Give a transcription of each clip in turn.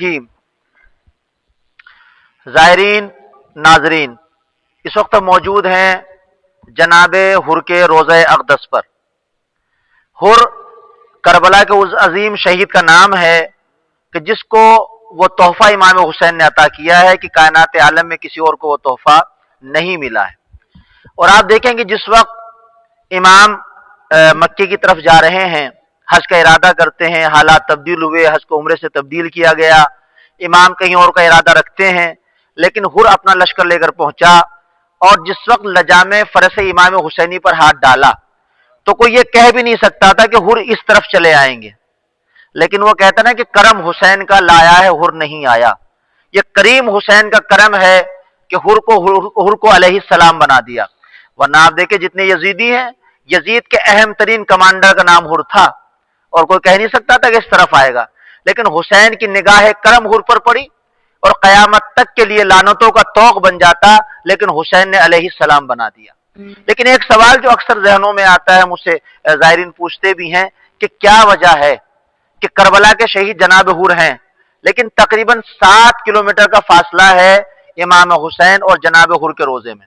جی زائرین ناظرین، اس وقت موجود ہیں جناب حر کے روضہ اقدس پر۔ حر کربلا کے اس عظیم شہید کا نام ہے کہ جس کو وہ تحفہ امام حسین نے عطا کیا ہے کہ کائنات عالم میں کسی اور کو وہ تحفہ نہیں ملا ہے۔ اور آپ دیکھیں کہ جس وقت امام مکے کی طرف جا رہے ہیں، حج کا ارادہ کرتے ہیں، حالات تبدیل ہوئے، حج کو عمرے سے تبدیل کیا گیا، امام کہیں اور کا ارادہ رکھتے ہیں، لیکن حر اپنا لشکر لے کر پہنچا، اور جس وقت لجام فرس امام حسینی پر ہاتھ ڈالا تو کوئی یہ کہہ بھی نہیں سکتا تھا کہ حر اس طرف چلے آئیں گے، لیکن وہ کہتا نا کہ کرم حسین کا لایا ہے حر نہیں آیا۔ یہ کریم حسین کا کرم ہے کہ حر کو علیہ السلام بنا دیا، ورنہ آپ دیکھیں جتنے یزیدی ہیں، یزید کے اہم ترین کمانڈر کا نام حر تھا، اور کوئی کہہ نہیں سکتا تھا کہ اس طرف آئے گا، لیکن حسین کی نگاہ کرم حر پر پڑی اور قیامت تک کے لیے لعنتوں کا طوق بن جاتا، لیکن حسین نے علیہ السلام بنا دیا۔ لیکن ایک سوال جو اکثر ذہنوں میں آتا ہے، مجھ سے زائرین پوچھتے بھی ہیں کہ کیا وجہ ہے کہ کربلا کے شہید جناب حر ہیں، لیکن تقریباً 7 کلومیٹر کا فاصلہ ہے امام حسین اور جناب حر کے روضے میں،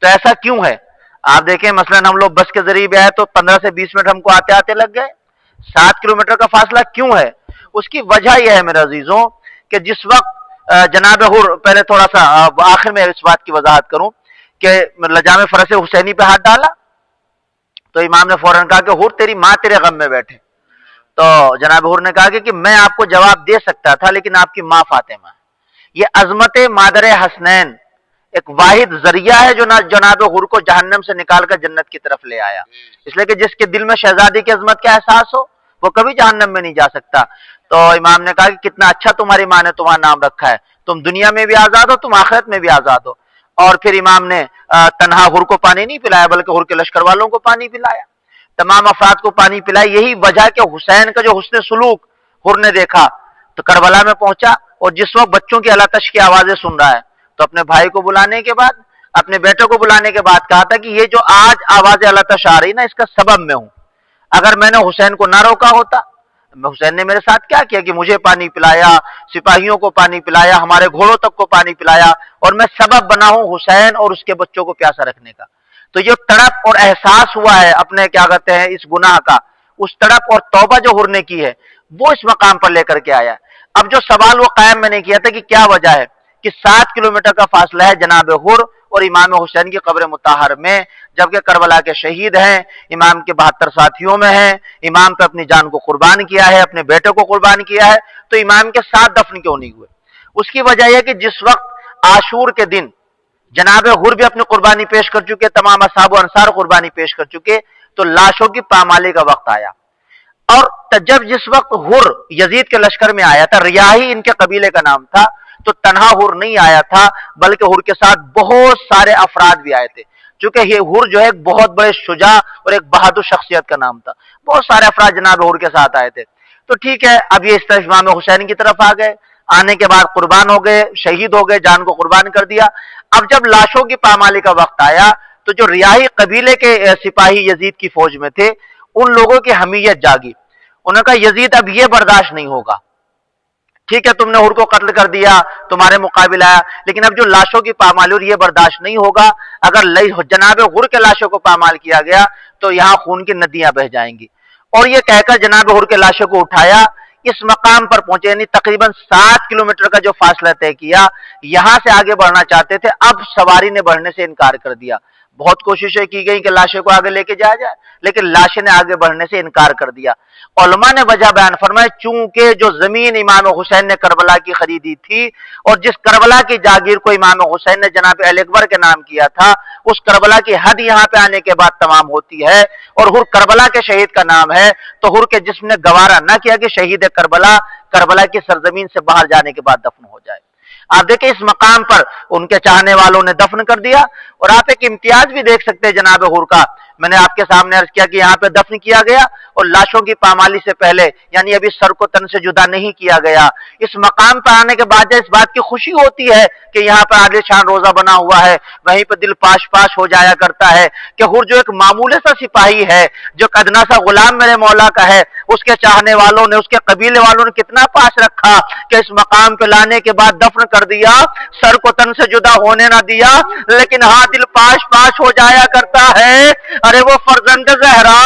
تو ایسا کیوں ہے؟ آپ دیکھیں مثلا ہم لوگ بس کے ذریعے بھی آئے تو 15 سے 20 منٹ ہم کو آتے آتے لگ گئے، 7 کلومیٹر کا فاصلہ کیوں ہے؟ اس کی وجہ یہ ہے میرے عزیزوں کہ جس وقت جناب حر، پہلے تھوڑا سا آخر میں اس بات کی وضاحت کروں کہ لجام فرس حسینی پہ ہاتھ ڈالا تو امام نے فوراً کہا کہ حر تیری ماں تیرے غم میں بیٹھے، تو جناب حر نے کہا کہ میں آپ کو جواب دے سکتا تھا لیکن آپ کی ماں فاطمہ ہے۔ یہ عظمت مادر حسنین ایک واحد ذریعہ ہے جو جناب حر کو جہنم سے نکال کر جنت کی طرف لے آیا، اس لیے کہ جس کے دل میں شہزادی کی عظمت کا احساس ہو وہ کبھی جہنم میں نہیں جا سکتا۔ تو امام نے کہا کہ کتنا اچھا تمہاری ماں نے تمہارا نام رکھا ہے، تم دنیا میں بھی آزاد ہو، تم آخرت میں بھی آزاد ہو۔ اور پھر امام نے تنہا حر کو پانی نہیں پلایا بلکہ حر کے لشکر والوں کو پانی پلایا، تمام افراد کو پانی پلایا۔ یہی وجہ کہ حسین کا جو حسن سلوک حر نے دیکھا تو کربلا میں پہنچا، اور جس وقت بچوں کی علاتش کی آوازیں سن رہا ہے تو اپنے بھائی کو بلانے کے بعد، اپنے بیٹے کو بلانے کے بعد کہا تھا کہ یہ جو آج آواز علاتش آ رہی نا اس کا سبب میں ہوں، اگر میں نے حسین کو نہ روکا ہوتا، حسین نے میرے ساتھ کیا کیا کہ مجھے پانی پلایا، سپاہیوں کو پانی پلایا، ہمارے گھوڑوں تک کو پانی پلایا، اور میں سبب بنا ہوں حسین اور اس کے بچوں کو پیاسا رکھنے کا۔ تو یہ تڑپ اور احساس ہوا ہے اپنے کیا کہتے ہیں اس گناہ کا، اس تڑپ اور توبہ جو حر نے کی ہے وہ اس مقام پر لے کر کے آیا۔ اب جو سوال وہ قائم میں نے کیا تھا کہ کیا وجہ ہے کہ 7 کلومیٹر کا فاصلہ ہے جناب حر اور امام حسین کی قبر مطہر میں، جبکہ کربلا کے شہید ہیں، امام کے 72 ساتھیوں میں ہیں، امام پہ اپنی جان کو قربان کیا ہے، اپنے بیٹے کو قربان کیا ہے، تو امام کے ساتھ دفن کیوں نہیں ہوئے؟ اس کی وجہ یہ کہ جس وقت عاشور کے دن جناب حر بھی اپنی قربانی پیش کر چکے، تمام اصحاب و انصار قربانی پیش کر چکے، تو لاشوں کی پامالی کا وقت آیا، اور جس وقت حر یزید کے لشکر میں آیا تھا، ریاحی ان کے قبیلے کا نام تھا، تو تنہا حر نہیں آیا تھا بلکہ حر کے ساتھ بہت سارے افراد بھی آئے تھے، چونکہ یہ حر جو ہے ایک بہت بڑے شجاع اور ایک بہادر شخصیت کا نام تھا، بہت سارے افراد جناب حر کے ساتھ آئے تھے۔ تو ٹھیک ہے، اب یہ اس طرح امام حسین کی طرف آ گئے، آنے کے بعد قربان ہو گئے، شہید ہو گئے، جان کو قربان کر دیا۔ اب جب لاشوں کی پامالی کا وقت آیا تو جو ریاحی قبیلے کے سپاہی یزید کی فوج میں تھے ان لوگوں کی حمیت جاگی، انہوں نے کہا یزید اب یہ برداشت نہیں ہوگا، ٹھیک ہے تم نے حر کو قتل کر دیا، تمہارے مقابل آیا، لیکن اب جو لاشوں کی پامالی اور یہ برداشت نہیں ہوگا، اگر جناب حر کے لاشوں کو پامال کیا گیا تو یہاں خون کی ندیاں بہہ جائیں گی۔ اور یہ کہہ کر جناب حر کے لاشوں کو اٹھایا، اس مقام پر پہنچے، یعنی تقریباً 7 کلومیٹر کا جو فاصلہ طے کیا، یہاں سے آگے بڑھنا چاہتے تھے، اب سواری نے بڑھنے سے انکار کر دیا۔ بہت کوششیں کی گئی کہ لاشوں کو آگے لے کے جایا جائے، لیکن لاشیں نے آگے بڑھنے سے انکار کر دیا۔ علماء نے وجہ بیان فرمایا، چونکہ جو زمین امام حسین نے کربلا کی خریدی تھی اور جس کربلا کی جاگیر کو امام حسین نے جناب علی اکبر کے نام کیا تھا، اس کربلا کی حد یہاں پہ آنے کے بعد تمام ہوتی ہے، اور حر کربلا کے شہید کا نام ہے، تو حر کے جسم نے گوارا نہ کیا کہ شہید کربلا کی سرزمین سے باہر جانے کے بعد دفن ہو جائے۔ آپ دیکھیں اس مقام پر ان کے چاہنے والوں نے دفن کر دیا، اور آپ ایک امتیاز بھی دیکھ سکتے ہیں جناب حر کا، میں نے آپ کے سامنے عرض کیا کہ یہاں پہ دفن کیا گیا اور لاشوں کی پامالی سے پہلے، یعنی ابھی سر کو تن سے جدا نہیں کیا گیا۔ اس مقام پر آنے کے بعد اس بات کی خوشی ہوتی ہے کہ یہاں پر عالیہ شان روزہ بنا ہوا ہے، وہیں پہ دل پاش پاش ہو جایا کرتا ہے کہ حر جو ایک معمولی سا سپاہی ہے، جو ایک ادنا سا غلام میرے مولا کا ہے، اس کے چاہنے والوں نے، اس کے قبیلے والوں نے کتنا پاس رکھا کہ اس مقام پہ لانے کے بعد دفن کر دیا، سر کو تن سے جدا ہونے نہ دیا، لیکن ہاں دل پاش پاش ہو جایا کرتا ہے۔ ارے وہ فرزند زہرا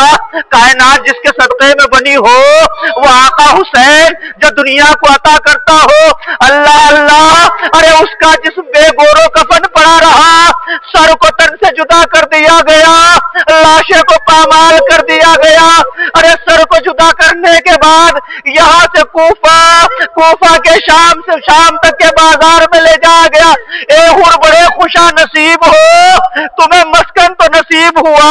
کائنات جس کے صدقے میں بنی ہو، وہ آقا حسین جو دنیا کو عطا کرتا ہو، اللہ اللہ، ارے اس کا جسم بے گور و کفن پڑا رہا، سر کو تن سے جدا کر دیا گیا، لاشے کو پامال کر دیا گیا۔ ارے سر کو جدا کرنے کے بعد یہاں سے کوفہ کے شام سے شام تک کے بازار میں لے جایا گیا۔ اے حر بڑے خوشا نصیب ہو، تمہیں مسکن تو نصیب ہوا،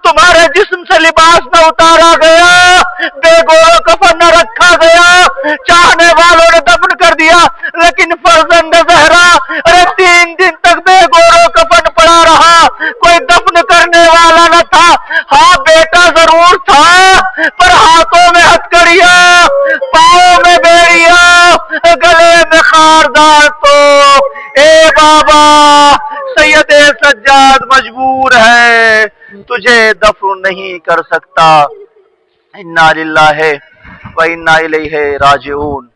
تمہارے جسم سے لباس نہ اتارا گیا، بے گور کفن نہ رکھا گیا، چاہنے والوں نے دفن کر دیا، لیکن فرزند زہرا ارے 3 دن تک بے گور کفن پڑا رہا، کوئی دفن کرنے والا نہ تھا۔ ہاں بیٹا ضرور تھا، پر ہاتھوں میں ہتھکڑیاں، پاؤں میں بیڑیاں، گلے میں خاردار تو اے بابا سید سجاد مجبور ہے، تجھے دفن نہیں کر سکتا۔ انا للہ و انا الیہ راجعون۔